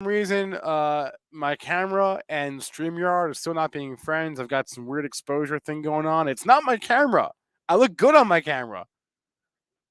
reason, my camera and StreamYard are still not being friends. I've got some weird exposure thing going on. It's not my camera. I look good on my camera.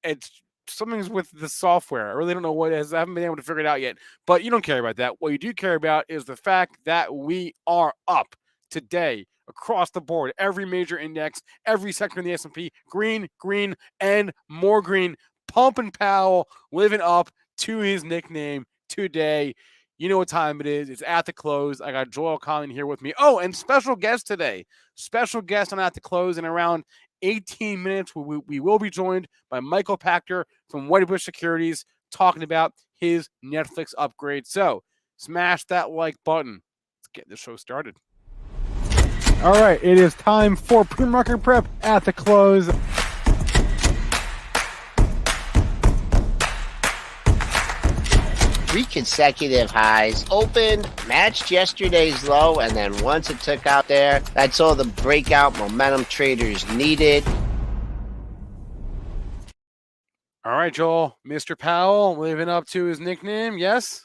It's something's with the software. I really don't know what it is. I haven't been able to figure it out yet. But you don't care about that. What you do care about is the fact that we are up today across the board. Every major index, every sector in the S&P, green, green, and more green. Pumping Powell living up to his nickname today. You know what time it is. It's At the Close. I got Joel Elconin here with me. Oh, and special guest today. Special guest on At the Close in around 18 minutes. We will be joined by Michael Pachter from Wedbush Securities talking about his Netflix upgrade. So smash that like button. Let's get the show started. All right, it is time for pre-market prep at the close. 3 consecutive highs, opened, matched yesterday's low, and then once it took out there, that's all the breakout momentum traders needed. All right, Joel, Mr. Powell living up to his nickname, yes?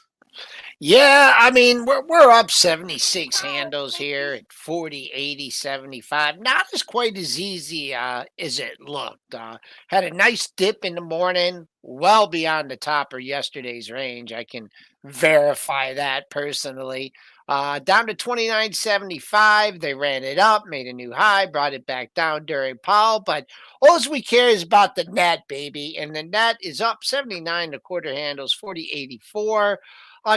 Yeah, I mean, we're up 76 handles here at 40, 80, 75. Not as quite as easy as it looked. Had a nice dip in the morning, well beyond the top of yesterday's range. I can verify that personally. Down to 29.75. They ran it up, made a new high, brought it back down during Powell. But all we care is about the net, baby. And the net is up 79 and a quarter handles, 40.84.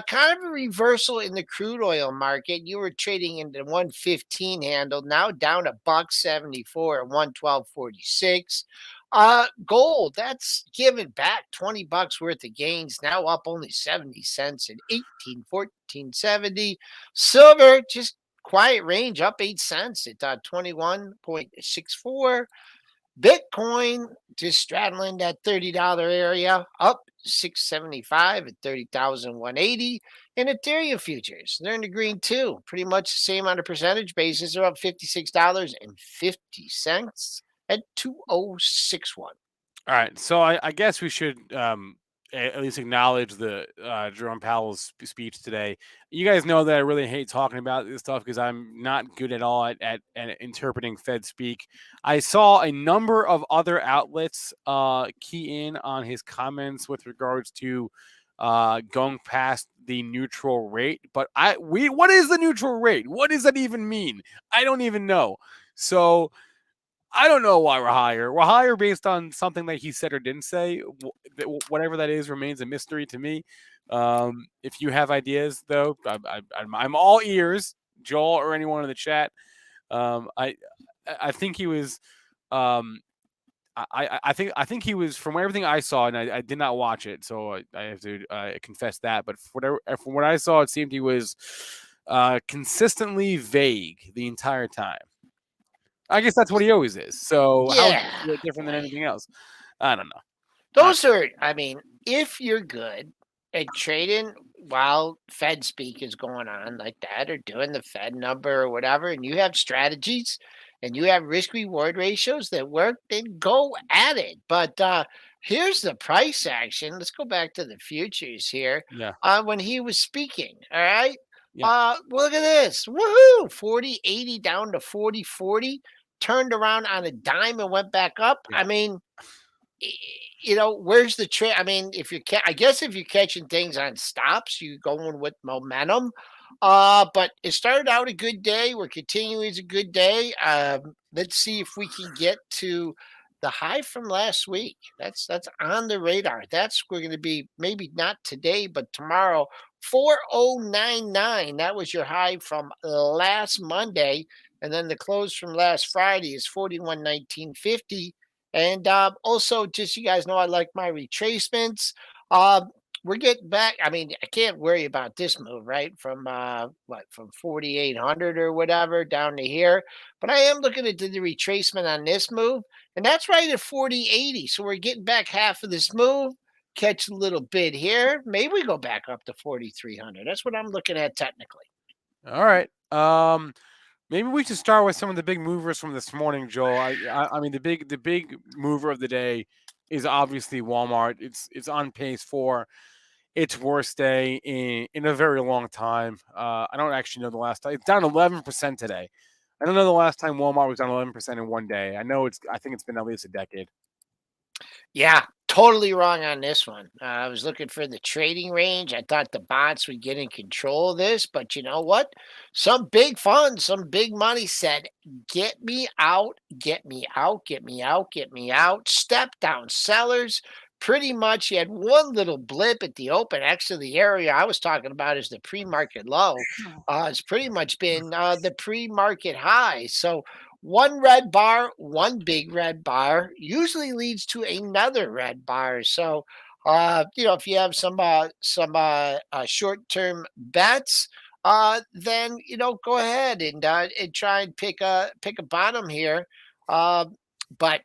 Kind of a reversal in the crude oil market. You were trading in the 115 handle, now down a $1.74 at 112.46. Gold, that's given back $20 worth of gains, now up only 70 cents at 18.1470. Silver, just quiet range, up 8 cents at 21.64. Bitcoin just straddling that $30 area, up 675 at 30,180. And Ethereum futures, they're in the green too. Pretty much the same on a percentage basis. They're up $56.50 at 2061. All right, so I guess we should at least acknowledge the Jerome Powell's speech today. You guys know that I really hate talking about this stuff because I'm not good at all at interpreting Fed speak. I saw a number of other outlets key in on his comments with regards to going past the neutral rate. But what is the neutral rate? What does that even mean? I don't even know. So I don't know why we're higher. We're higher based on something that he said or didn't say. Whatever that is remains a mystery to me. If you have ideas, though, I'm all ears, Joel or anyone in the chat. I think he was. I think he was, from everything I saw, and I did not watch it, so I have to confess that. But from what I saw, it seemed he was consistently vague the entire time. I guess that's what he always is. So how is it different than anything else? I don't know. Those are, I mean, if you're good at trading while Fed speak is going on like that, or doing the Fed number or whatever, and you have strategies and you have risk reward ratios that work, then go at it. But here's the price action. Let's go back to the futures here. Yeah. When he was speaking, all right. Yeah. Look at this. Woohoo! 40.80 down to 40.40. Turned around on a dime and went back up. Yeah. I mean, where's the trend? I mean, I guess if you're catching things on stops, you're going with momentum. But it started out a good day. We're continuing a good day. Let's see if we can get to the high from last week. That's on the radar. We're going to be maybe not today, but tomorrow. 4099. That was your high from last Monday. And then the close from last Friday is 4119.50. And also, just so you guys know, I like my retracements. We're getting back. I mean, I can't worry about this move, right? From from 4,800 or whatever down to here. But I am looking at the retracement on this move, and that's right at 40.80. So we're getting back half of this move. Catch a little bit here. Maybe we go back up to 4,300. That's what I'm looking at technically. All right. Maybe we should start with some of the big movers from this morning, Joel. I mean, the big mover of the day is obviously Walmart. It's on pace for its worst day in a very long time. I don't actually know the last time. It's down 11% today. I don't know the last time Walmart was down 11% in one day. I think it's been at least a decade. Yeah, totally wrong on this one. I was looking for the trading range. I thought the bots would get in control of this, but you know what? Some big funds, some big money said, get me out, get me out, get me out, get me out. Step down sellers. Pretty much, you had one little blip at the open. Actually, the area I was talking about is the pre market low. It's pretty much been the pre market high. So, one red bar, one big red bar usually leads to another red bar. So, if you have some short-term bets, then go ahead and try and pick a bottom here. Uh, but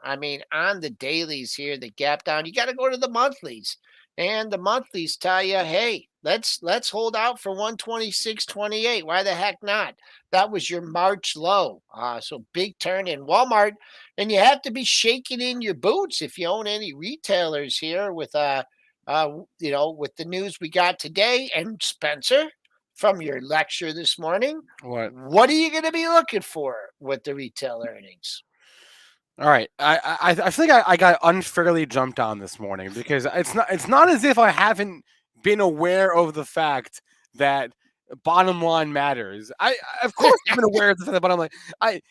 I mean, on the dailies here, the gap down, you got to go to the monthlies, and the monthlies tell you, hey, let's hold out for 126.28. Why the heck not? That was your March low. So big turn in Walmart, and you have to be shaking in your boots if you own any retailers here with the news we got today. And Spencer, from your lecture this morning, What? what are you going to be looking for with the retail earnings? All right, I think I got unfairly jumped on this morning because it's not as if I haven't been aware of the fact that bottom line matters. Of course I've been aware of the fact that bottom line. I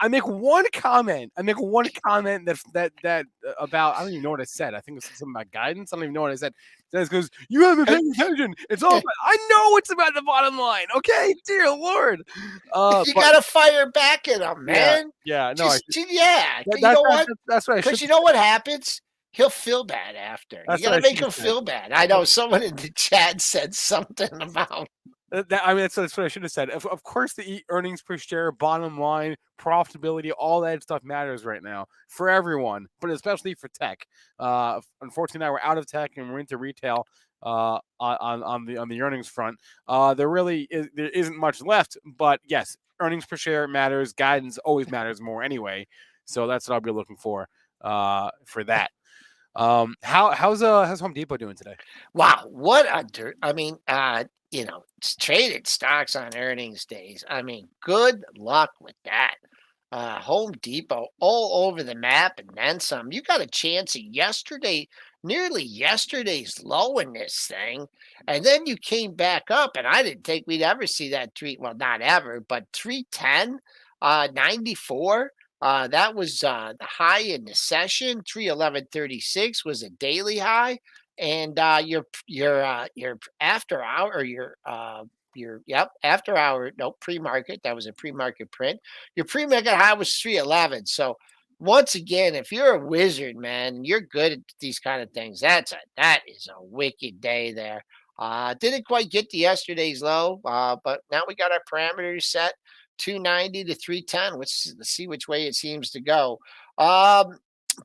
make one comment. I make one comment that about I don't even know what I said. I think it's something about guidance. I don't even know what I said. Then it goes, you haven't paid attention. It's all I know it's about the bottom line. Okay, dear Lord. You got to fire back at him, Yeah, man. yeah, no, Yeah. that, You know that, what? that's what I should. Because you know what happens? He'll feel bad after. You That's got what to I should make have him said. feel bad. I know someone in the chat said something about. I mean, that's what I should have said. Of course, the earnings per share, bottom line, profitability, all that stuff matters right now for everyone, but especially for tech. Unfortunately, now we're out of tech and we're into retail. On the earnings front, there isn't much left. But yes, earnings per share matters. Guidance always matters more anyway. So that's what I'll be looking for that. How's Home Depot doing today? Wow, what a dirt. I mean, traded stocks on earnings days. I mean, good luck with that. Home Depot all over the map and then some. You got a chance at nearly yesterday's low in this thing. And then you came back up, and I didn't think we'd ever see that well, not ever, but 310, 94. That was the high in the session. 311.36 was a daily high. And your after hour or your after hour, no, pre-market, that was a pre-market print. Your pre-market high was 311. So once again, if you're a wizard, man, you're good at these kind of things. That is a wicked day there. Didn't quite get to yesterday's low, but now we got our parameters set 290 to 310. Let's see which way it seems to go.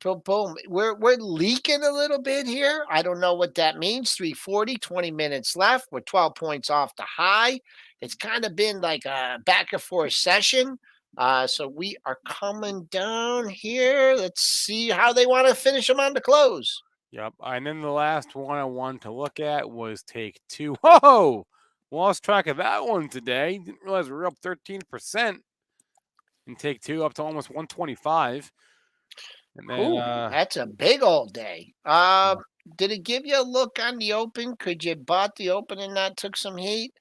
Boom, boom. We're leaking a little bit here. I don't know what that means. 340, 20 minutes left. We're 12 points off the high. It's kind of been like a back and forth session. So we are coming down here. Let's see how they want to finish them on the close. Yep. And then the last one I wanted to look at was take two. Whoa! Lost track of that one today. Didn't realize we were up 13% in take two, up to almost 125. And then Ooh, that's a big old day. Did it give you a look on the open? Could you bought the open and that took some heat?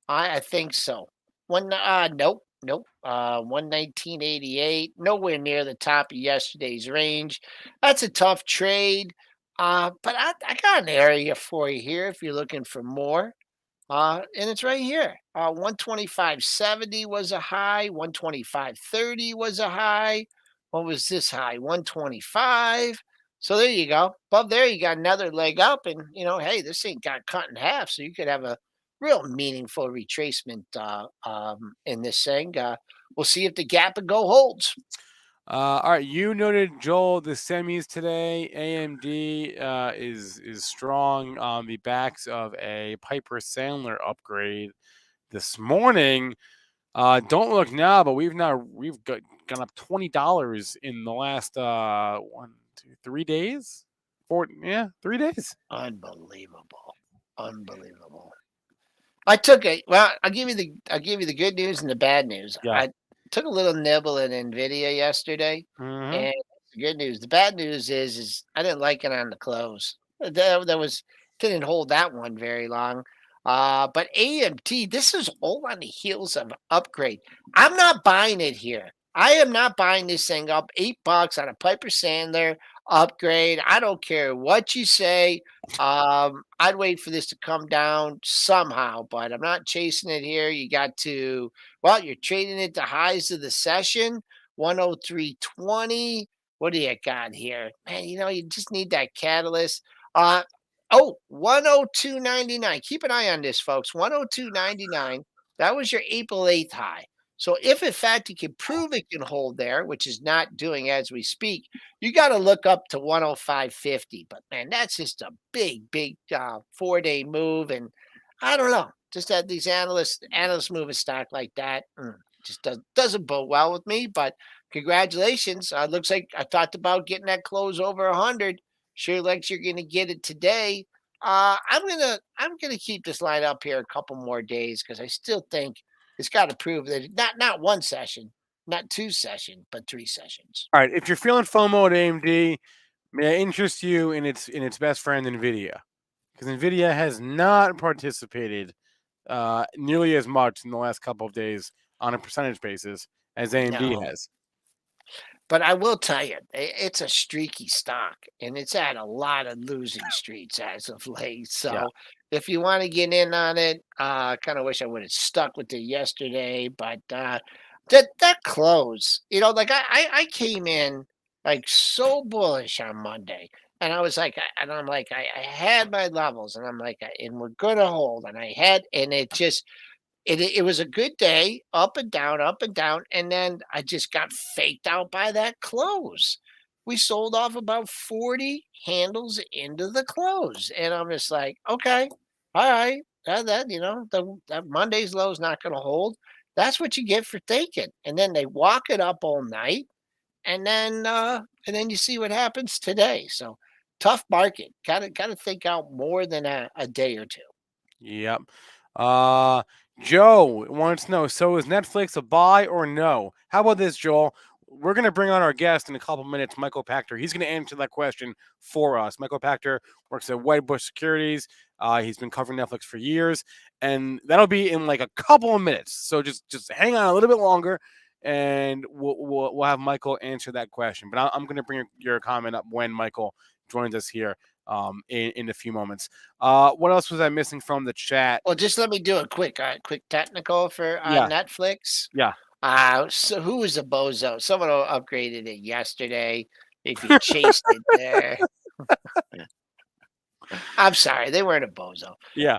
I think so. Nope. 119.88, nowhere near the top of yesterday's range. That's a tough trade. But I got an area for you here if you're looking for more. And it's right here. 125.70 was a high. 125.30 was a high. What was this high? 125. So there you go. Above there, you got another leg up. And, hey, this ain't got cut in half. So you could have a real meaningful retracement in this thing. We'll see if the gap and go holds. all right, you noted, Joel, the semis today. AMD is strong on the backs of a Piper Sandler upgrade this morning. Don't look now, but we've gone up $20 in the last 3 days. 3 days. Unbelievable. I took it. Well, I'll give you the good news and the bad news. Yeah. I took a little nibble in Nvidia yesterday, Mm-hmm. and the good news. The bad news is I didn't like it on the close. That was didn't hold that one very long. But AMT, this is all on the heels of upgrade. I'm not buying it here. I am not buying this thing up $8 on a Piper Sandler upgrade. I don't care what you say. I'd wait for this to come down somehow, but I'm not chasing it here. You got to, well, you're trading it to highs of the session, 103.20. What do you got here? Man, you just need that catalyst. Uh, 102.99. Keep an eye on this, folks. 102.99. That was your April 8th high. So if in fact you can prove it can hold there, which is not doing as we speak, you got to look up to 105.50. But man, that's just a big 4-day move. And I don't know, just that these analysts move a stock like that just doesn't bode well with me. But congratulations. Looks like I talked about getting that close over 100. Sure looks you're going to get it today. I'm gonna keep this line up here a couple more days because I still think it's got to prove that not one session, not two sessions, but 3 sessions. All right. If you're feeling FOMO at AMD, may I interest you in its best friend Nvidia, because Nvidia has not participated nearly as much in the last couple of days on a percentage basis as AMD No. has. But I will tell you, it's a streaky stock, and it's had a lot of losing streaks as of late. Yeah. So if you want to get in on it, kind of wish I would have stuck with it yesterday. But that close, like I came in like so bullish on Monday, and I was like, I had my levels, and I'm like, and we're gonna hold, and I had, and it was a good day, up and down, and then I just got faked out by that close. We sold off about 40 handles into the close, and I'm just like, okay, all right, that Monday's low is not going to hold. That's what you get for thinking. And then they walk it up all night, and then you see what happens today. So tough market. Got to think out more than a day or two. Yep. Joe wants to know, so is Netflix a buy or no? How about this, Joel? We're going to bring on our guest in a couple minutes, Michael Pachter. He's going to answer that question for us. Michael Pachter works at Wedbush Securities. He's been covering Netflix for years, and that'll be in like a couple of minutes. So just hang on a little bit longer, and we'll have Michael answer that question. But I'm going to bring your comment up when Michael joins us here in a few moments. What else was I missing from the chat? Well, just let me do a quick technical for Yeah. Netflix. Yeah. So who was a bozo? Someone upgraded it yesterday. If you chased it there, I'm sorry, they weren't a bozo. Yeah.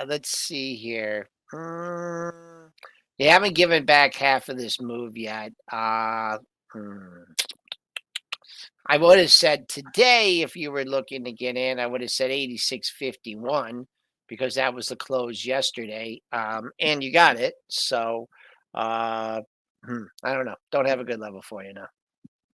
Let's see here. They haven't given back half of this move yet. I would have said today, if you were looking to get in, I would have said 86.51 because that was the close yesterday. And you got it. So I don't know. Don't have a good level for you now.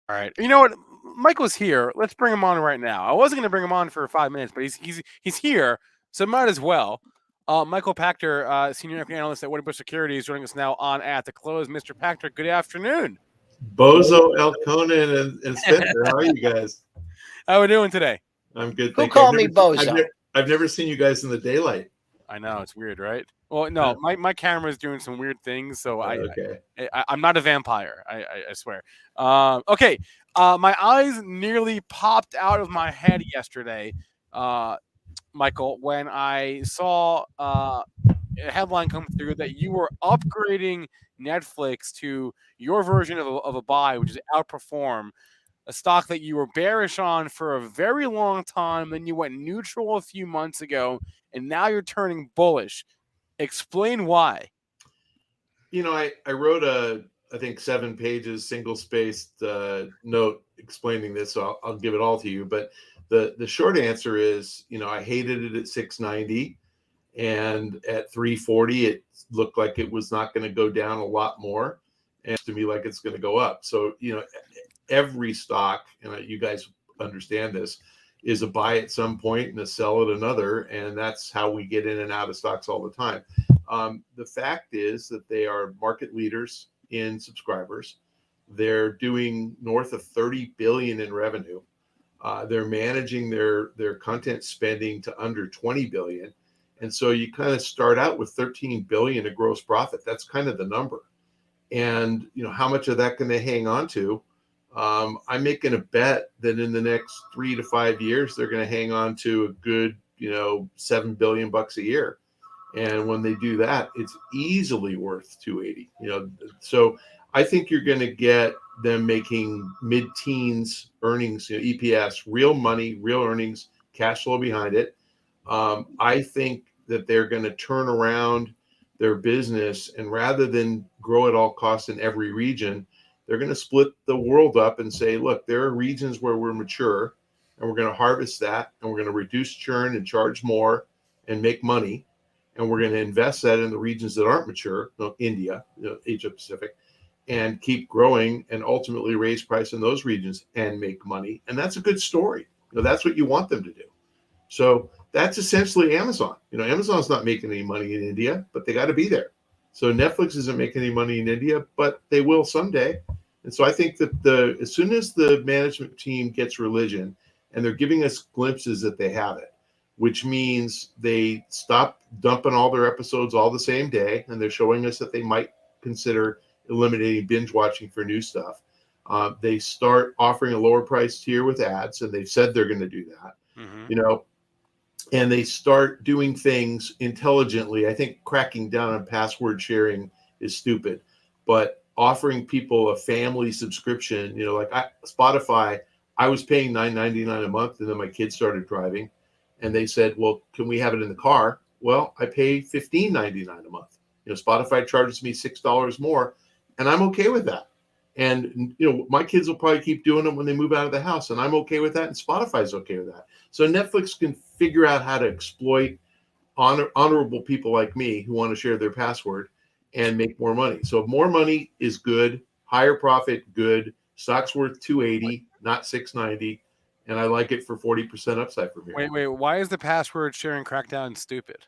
All right. You know what? Michael's here. Let's bring him on right now. I wasn't going to bring him on for 5 minutes, but he's here, so might as well. Michael Pachter, senior equity analyst at Wedbush Securities, joining us now on At the Close. Mr. Pachter, good afternoon. Bozo, Elconin, and Spencer. How are you guys? How are we doing today? I'm good. Who called me Bozo? I've never seen you guys in the daylight. I know, it's weird, right? Well, no, my camera's doing some weird things, so I'm not a vampire. I swear. Okay. My eyes nearly popped out of my head yesterday, Michael, when I saw a headline come through that you were upgrading Netflix to your version of a buy, which is Outperform, a stock that you were bearish on for a very long time. Then you went neutral a few months ago, and now you're turning bullish. Explain why. I wrote I think 7 pages, single-spaced note explaining this, so I'll give it all to you. But the short answer is, I hated it at 690, and at 340, it looked like it was not going to go down a lot more, and to me, like it's going to go up. So, every stock, and you guys understand this, is a buy at some point and a sell at another, and that's how we get in and out of stocks all the time. The fact is that they are market leaders in subscribers. They're doing north of 30 billion in revenue. They're managing their content spending to under 20 billion. And so you kind of start out with 13 billion of gross profit. That's kind of the number. And, how much of that can they hang on to? I'm making a bet that in the next 3 to 5 years, they're going to hang on to a good, $7 billion a year. And when they do that, it's easily worth 280. So I think you're going to get them making mid-teens earnings, EPS, real money, real earnings, cash flow behind it. I think that they're going to turn around their business, and rather than grow at all costs in every region, they're going to split the world up and say, look, there are regions where we're mature, and we're going to harvest that, and we're going to reduce churn and charge more and make money. And we're going to invest that in the regions that aren't mature, India, Asia Pacific, and keep growing and ultimately raise price in those regions and make money. And that's a good story. That's what you want them to do. So that's essentially Amazon. Amazon's not making any money in India, but they got to be there. So Netflix isn't making any money in India, but they will someday. And so I think that as soon as the management team gets religion, and they're giving us glimpses that they have it, which means they stop dumping all their episodes all the same day, and they're showing us that they might consider eliminating binge watching for new stuff. They start offering a lower price tier with ads, and they've said they're going to do that. Mm-hmm. And they start doing things intelligently. I think cracking down on password sharing is stupid, but offering people a family subscription, like Spotify, I was paying $9.99 a month, and then my kids started driving, and they said, well, can we have it in the car? Well, I pay $15.99 a month. Spotify charges me $6 more, and I'm okay with that. And, my kids will probably keep doing it when they move out of the house, and I'm okay with that, and Spotify's okay with that. So Netflix can figure out how to exploit honorable people like me who want to share their password and make more money. So more money is good, higher profit, good. Stock's worth 280, not 690. And I like it for 40% upside from here. Wait, why is the password sharing crackdown stupid?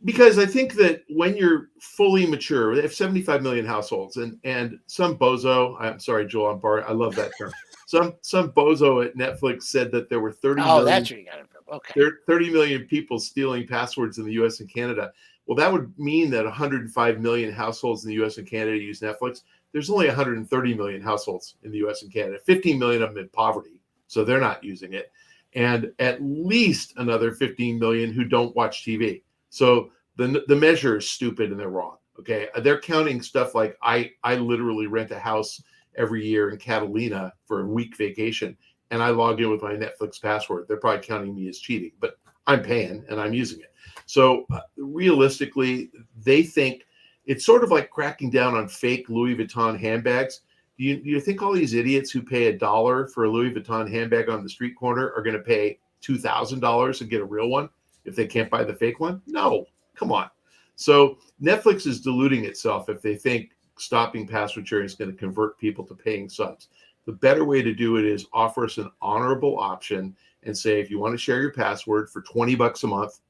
Because I think that when you're fully mature, they have 75 million households, and some bozo, I'm sorry, Joel, I love that term. Some bozo at Netflix said that there were 30 million, that's where you got it from. Okay. There are 30 million people stealing passwords in the US and Canada. Well, that would mean that 105 million households in the US and Canada use Netflix. There's only 130 million households in the US and Canada, 15 million of them in poverty, so they're not using it. And at least another 15 million who don't watch TV. So the measure is stupid and they're wrong. Okay. They're counting stuff like I literally rent a house every year in Catalina for a week vacation, and I log in with my Netflix password. They're probably counting me as cheating, but I'm paying and I'm using it. So realistically, they think it's sort of like cracking down on fake Louis Vuitton handbags. Do you think all these idiots who pay $1 for a Louis Vuitton handbag on the street corner are going to pay $2,000 and get a real one if they can't buy the fake one? No, come on. So Netflix is deluding itself if they think stopping password sharing is going to convert people to paying subs. The better way to do it is offer us an honorable option and say, if you want to share your password for $20 a month,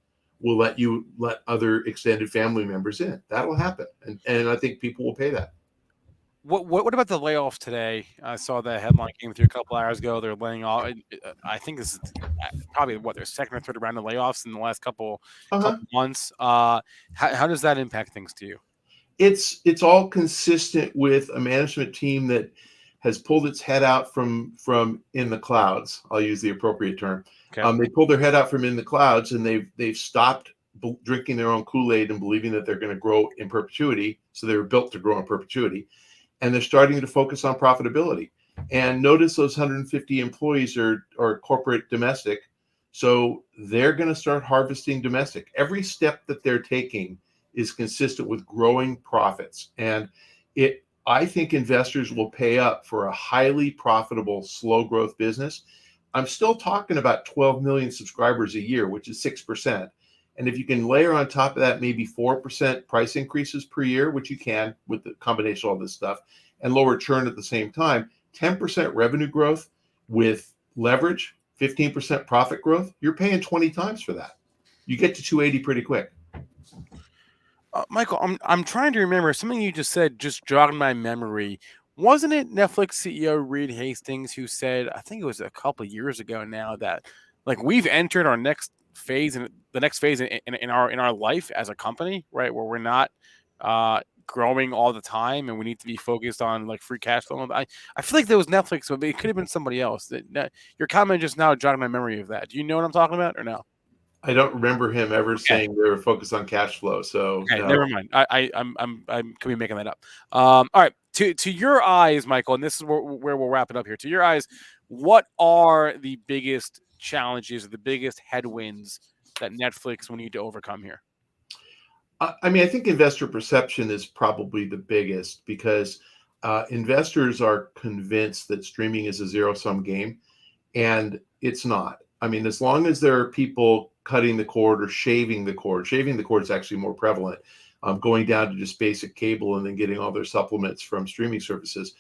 we'll let you let other extended family members in. That'll happen. And I think people will pay that. What about the layoffs today? I saw that headline came through a couple hours ago. They're laying off. I think this is probably their second or third round of layoffs in the last couple months. How does that impact things to you? It's all consistent with a management team that has pulled its head out from in the clouds. I'll use the appropriate term. Okay. They pulled their head out from in the clouds, and they've stopped drinking their own Kool-Aid and believing that they're going to grow in perpetuity. So they were built to grow in perpetuity. And they're starting to focus on profitability. And notice those 150 employees are corporate domestic. So they're going to start harvesting domestic. Every step that they're taking is consistent with growing profits. And I think investors will pay up for a highly profitable, slow growth business. I'm still talking about 12 million subscribers a year, which is 6%. And if you can layer on top of that maybe 4% price increases per year, which you can with the combination of all this stuff, and lower churn at the same time, 10% revenue growth with leverage, 15% profit growth, you're paying 20 times for that. You get to 280 pretty quick. Michael, I'm trying to remember something you just said. Just jogged my memory. Wasn't it Netflix CEO Reed Hastings who said, I think it was a couple of years ago now, that like we've entered our next phase and the next phase in our life as a company, right, where we're not growing all the time and we need to be focused on like free cash flow. I feel like that was Netflix, but it could have been somebody else. Your comment just now jogged my memory of that. Do you know what I'm talking about or no? I don't remember him ever saying they were focused on cash flow. So okay, no. never mind. I could be making that up. All right. To your eyes, Michael, and this is where we'll wrap it up here. To your eyes, what are the biggest challenges or the biggest headwinds that Netflix will need to overcome here? I mean, I think investor perception is probably the biggest because investors are convinced that streaming is a zero-sum game, and it's not. I mean, as long as there are people cutting the cord or shaving the cord is actually more prevalent, going down to just basic cable and then getting all their supplements from streaming services.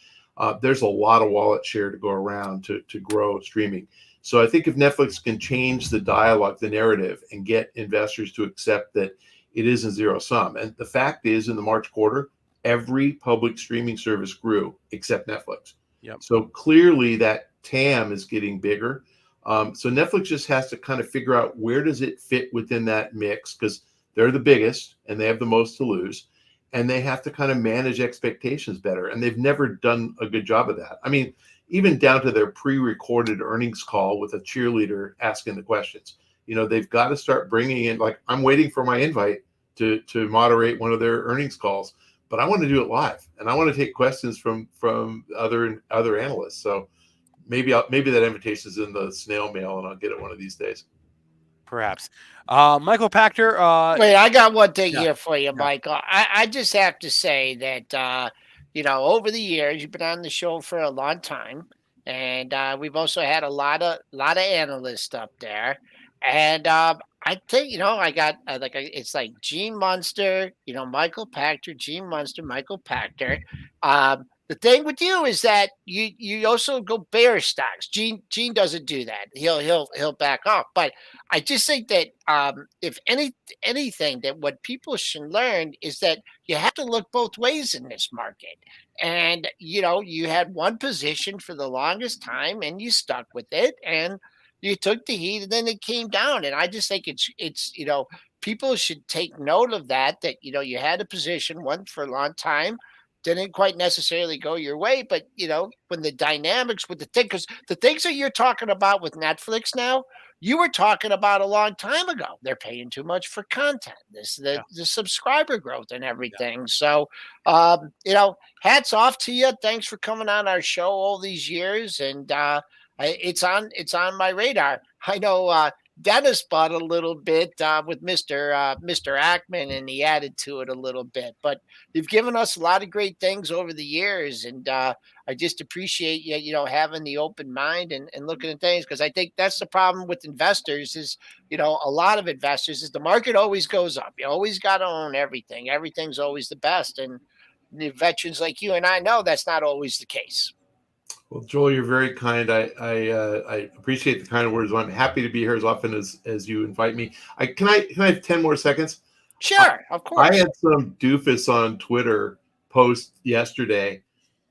There's a lot of wallet share to go around to grow streaming. So I think if Netflix can change the dialogue, the narrative, and get investors to accept that it isn't zero sum. And the fact is, in the March quarter, every public streaming service grew except Netflix. Yep. So clearly that TAM is getting bigger. So Netflix just has to kind of figure out where does it fit within that mix, because they're the biggest and they have the most to lose. And they have to kind of manage expectations better. And they've never done a good job of that. I mean, even down to their pre-recorded earnings call with a cheerleader asking the questions. They've got to start bringing in, like, I'm waiting for my invite to moderate one of their earnings calls, but I want to do it live and I want to take questions from other analysts. So maybe that invitation is in the snail mail and I'll get it one of these days. Perhaps. Michael Pachter. Wait, I got one thing yeah, here for you, Michael. I just have to say that over the years you've been on the show for a long time, and we've also had a lot of analysts up there, and I think I got it's like Gene Munster, Michael Pachter, Gene Munster, Michael Pachter. The thing with you is that you also go bear stocks. Gene doesn't do that. He'll back off, but I just think that if anything, that what people should learn is that you have to look both ways in this market. And you had one position for the longest time, and you stuck with it, and you took the heat, and then it came down. And I just think it's people should take note of that. That you had a position one for a long time. Didn't quite necessarily go your way, but when the dynamics with the thing, because the things that you're talking about with Netflix now, you were talking about a long time ago. They're paying too much for content. The subscriber growth and everything. Yeah. So, hats off to you. Thanks for coming on our show all these years, and it's on my radar. I know Dennis bought a little bit with Mr. Ackman, and he added to it a little bit. But you've given us a lot of great things over the years, and I just appreciate you, having the open mind and looking at things, because I think that's the problem with investors is, a lot of investors is the market always goes up. You always got to own everything. Everything's always the best, and the veterans like you and I know that's not always the case. Well, Joel, you're very kind. I appreciate the kind words. I'm happy to be here as often as you invite me. Can I have 10 more seconds? Sure, of course. I had some doofus on Twitter post yesterday.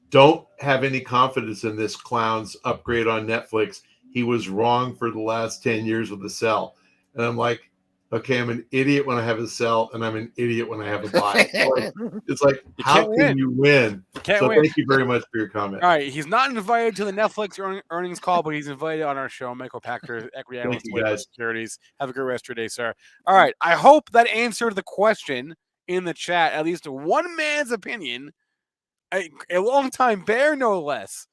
Don't have any confidence in this clown's upgrade on Netflix. He was wrong for the last 10 years with the sell. And I'm like, okay, I'm an idiot when I have a sell, and I'm an idiot when I have a buy. It's like, how can you win? So thank you very much for your comment. All right, he's not invited to the Netflix earnings call, but he's invited on our show. Michael Pachter, equity analyst, Wedbush Securities. Have a good rest of your day, sir. All right, I hope that answered the question in the chat. At least one man's opinion, a long-time bear, no less.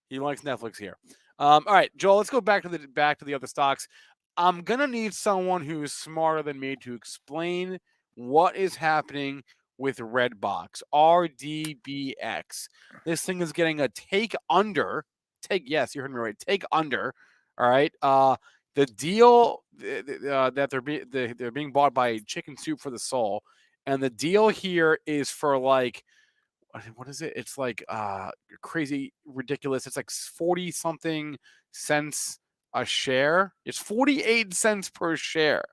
He likes Netflix here. All right, Joel, let's go back to the other stocks. I'm gonna need someone who's smarter than me to explain what is happening with Redbox, RDBX. This thing is getting a take under. Yes, you heard me right. Take under. All right. The deal that they're being bought by Chicken Soup for the Soul, and the deal here is for like what is it? It's like crazy ridiculous. It's like 40 something cents a share. It's 48 cents per share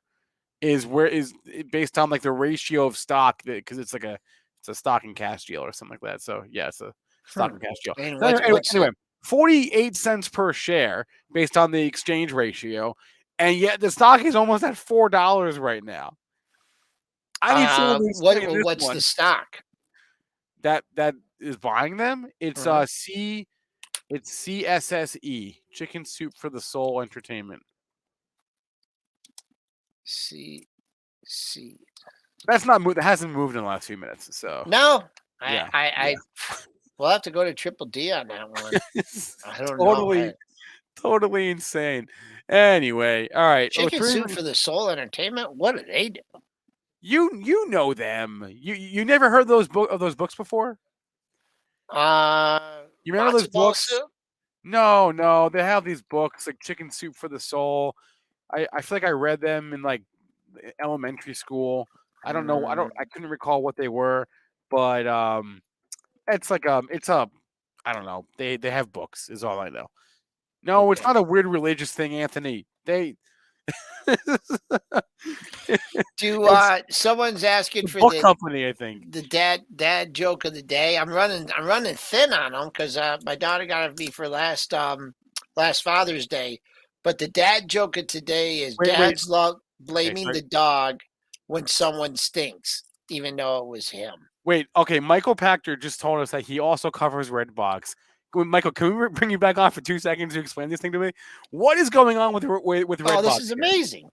is where is based on like the ratio of stock, because it's like it's a stock and cash deal or something like that. So yeah, it's a stock and cash deal. And So what's anyway, 48 cents per share based on the exchange ratio, and yet the stock is almost at $4 right now. I need someone to explain this what's one the stock? that is buying them. It's Mhm. it's CSSE, Chicken Soup for the Soul Entertainment. See. That's not moved. That hasn't moved in the last few minutes. So No, yeah, I we'll have to go to Triple D on that one. it's I don't know. totally insane. Anyway, all right. Chicken Soup for the Soul Entertainment. What do they do? You know them. You never heard those books before? You remember those Matzo ball books? soup. No, they have these books like Chicken Soup for the Soul. I feel like I read them in like elementary school. I don't know. I couldn't recall what they were, but it's like it's a I don't know. They have books is all I know. No, it's Okay. not a weird religious thing, Anthony. They Do it's someone's asking a for book company, I think. the dad joke of the day? I'm running thin on them because my daughter got me for last Father's Day. But the dad joke of today is Wait. dads love Okay, blaming sorry. the dog when someone stinks, even though it was him. Wait, okay. Michael Pachter just told us that he also covers Redbox. Michael, can we bring you back on for 2 seconds to explain this thing to me? What is going on with Oh, this Redbox is here? amazing.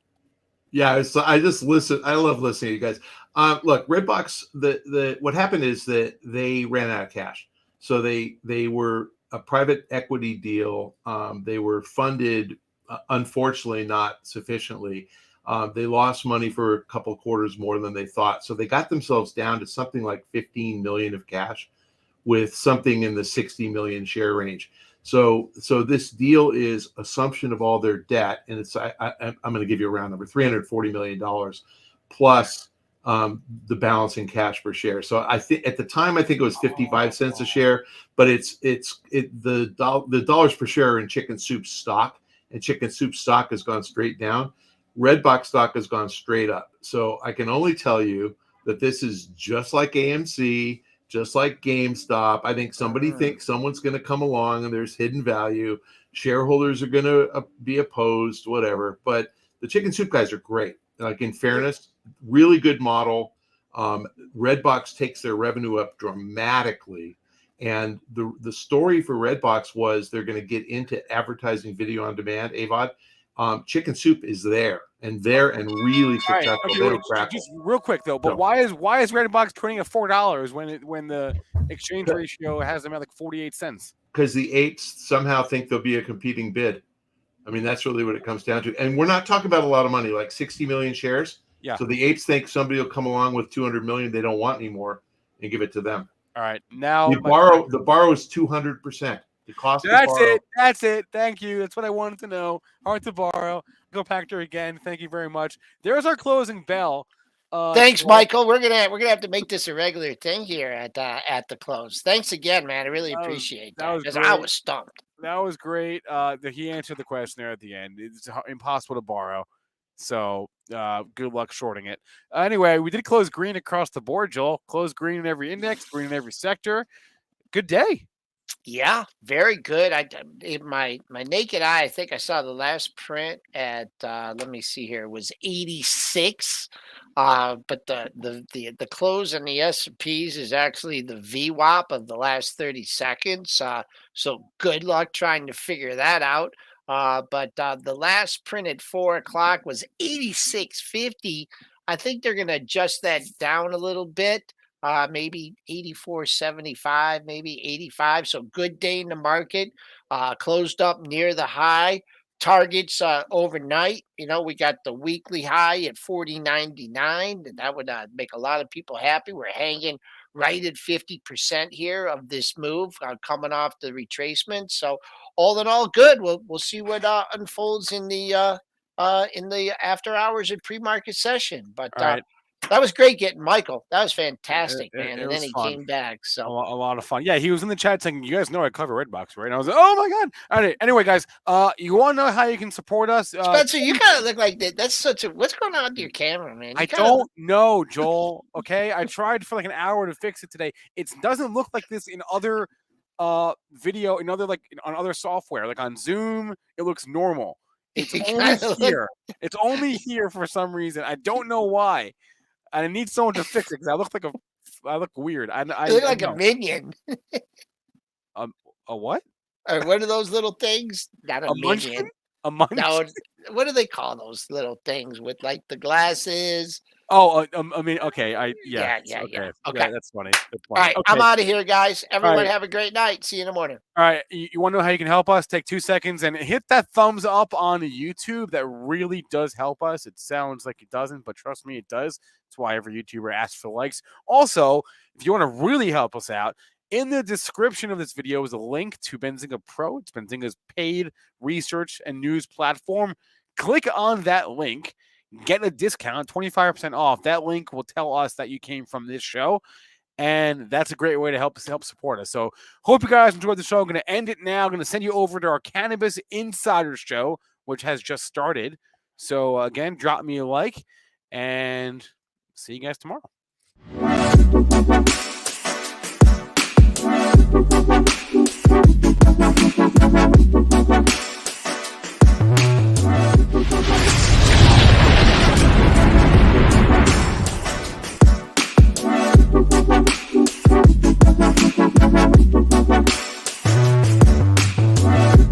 Yeah, I just listen. I love listening to you guys. Look, Redbox. What happened is that they ran out of cash, so they were a private equity deal. They were funded, unfortunately, not sufficiently. They lost money for a couple of quarters more than they thought, so they got themselves down to something like 15 million of cash, with something in the 60 million share range. So this deal is assumption of all their debt, and it's I'm going to give you a round number, $340 million plus the balance in cash per share. So I think at the time I think it was 55 cents a share, but the dollars per share in Chicken Soup stock, and Chicken Soup stock has gone straight down. Redbox stock has gone straight up. So I can only tell you that this is just like AMC, just like GameStop. I think somebody thinks someone's going to come along and there's hidden value. Shareholders are going to be opposed, whatever. But the Chicken Soup guys are great. Like, in fairness, really good model. Redbox takes their revenue up dramatically. And the story for Redbox was they're going to get into advertising video on demand, AVOD. Chicken Soup is there and really successful. All right, They okay, don't crackle. just real quick though. But So, why is Redbox trading at $4 when the exchange ratio has them at like 48 cents? Because the apes somehow think there'll be a competing bid. I mean, that's really what it comes down to. And we're not talking about a lot of money, like 60 million shares. Yeah. So the apes think somebody will come along with 200 million they don't want anymore and give it to them. All right, now The borrow is 200%. The cost to borrow. That's it. Thank you. That's what I wanted to know. Hard to borrow. Go Pachter again. Thank you very much. There's our closing bell. Thanks, Michael. We're gonna have to make this a regular thing here at the close. Thanks again, man. I really appreciate that. was 'Cause great. I was stumped. That was great. That he answered the question there at the end. It's impossible to borrow. So good luck shorting it. Anyway, we did close green across the board, Joel. Close green in every index, green in every sector. Good day. Yeah, very good. My naked eye, I think I saw the last print at let me see here, was 86. But the close in the S&Ps is actually the VWAP of the last 30 seconds. So good luck trying to figure that out. But the last print at 4 o'clock was 86.50. I think they're gonna adjust that down a little bit, maybe 84.75, maybe 85. So good day in the market. Closed up near the high. Targets overnight. We got the weekly high at 40.99. That would make a lot of people happy. We're hanging right at 50% here of this move coming off the retracement. So all in all, good. We'll see what unfolds in the after hours and pre-market session. But All right. That was great getting Michael. That was fantastic, man. It And then was he fun. came back. A So lot of fun. Yeah, he was in the chat saying, "You guys know I cover Redbox, right?" And I was like, "Oh my god!" All right. Anyway, guys, you want to know how you can support us? Spencer, you kind of look like that. That's such a. What's going on with your camera, man? You I kinda don't know, Joel. Okay, I tried for like an hour to fix it today. It doesn't look like this in other video, in other on other software, like on Zoom. It looks normal. It's you only kinda look- here. It's only here for some reason. I don't know why. And I need someone to fix it because I look weird. you look like a know. minion A what? or one of those little things. Not a A munchkin? minion. A munchkin? No, what do they call those little things with like the glasses? Oh, I mean, okay. Yeah. Okay. Okay. Yeah, that's funny. That's All funny. right, Okay. I'm out of here, guys. Everyone right. have a great night. See you in the morning. All right. You want to know how you can help us? Take 2 seconds and hit that thumbs up on YouTube. That really does help us. It sounds like it doesn't, but trust me, it does. That's why every YouTuber asks for likes. Also, if you want to really help us out, in the description of this video is a link to Benzinga Pro. It's Benzinga's paid research and news platform. Click on that link. Get a discount, 25% off. That link will tell us that you came from this show. And that's a great way to help support us. So hope you guys enjoyed the show. I'm going to end it now. I'm going to send you over to our Cannabis Insider show, which has just started. So again, drop me a like and see you guys tomorrow.